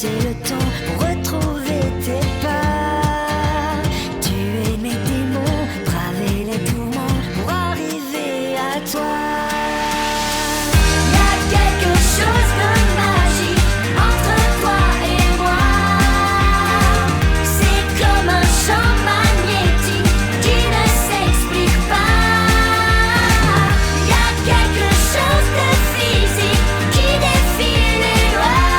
passer le temps pour retrouver tes pas. Tuer mes démons, braver les tourments pour arriver à toi. Y'a quelque chose de magique entre toi et moi. C'est comme un champ magnétique qui ne s'explique pas. Y'a quelque chose de physique qui défie les lois.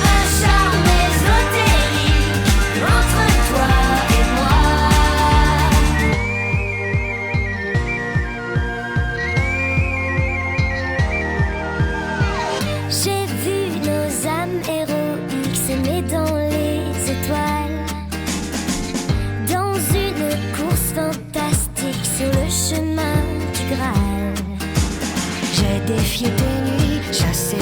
Un charme ésotérique entre toi et moi. J'ai vu nos âmes héroïques s'aimer dans les étoiles, dans une course fantastique sur le chemin du Graal. J'ai défié tes nuits, chassé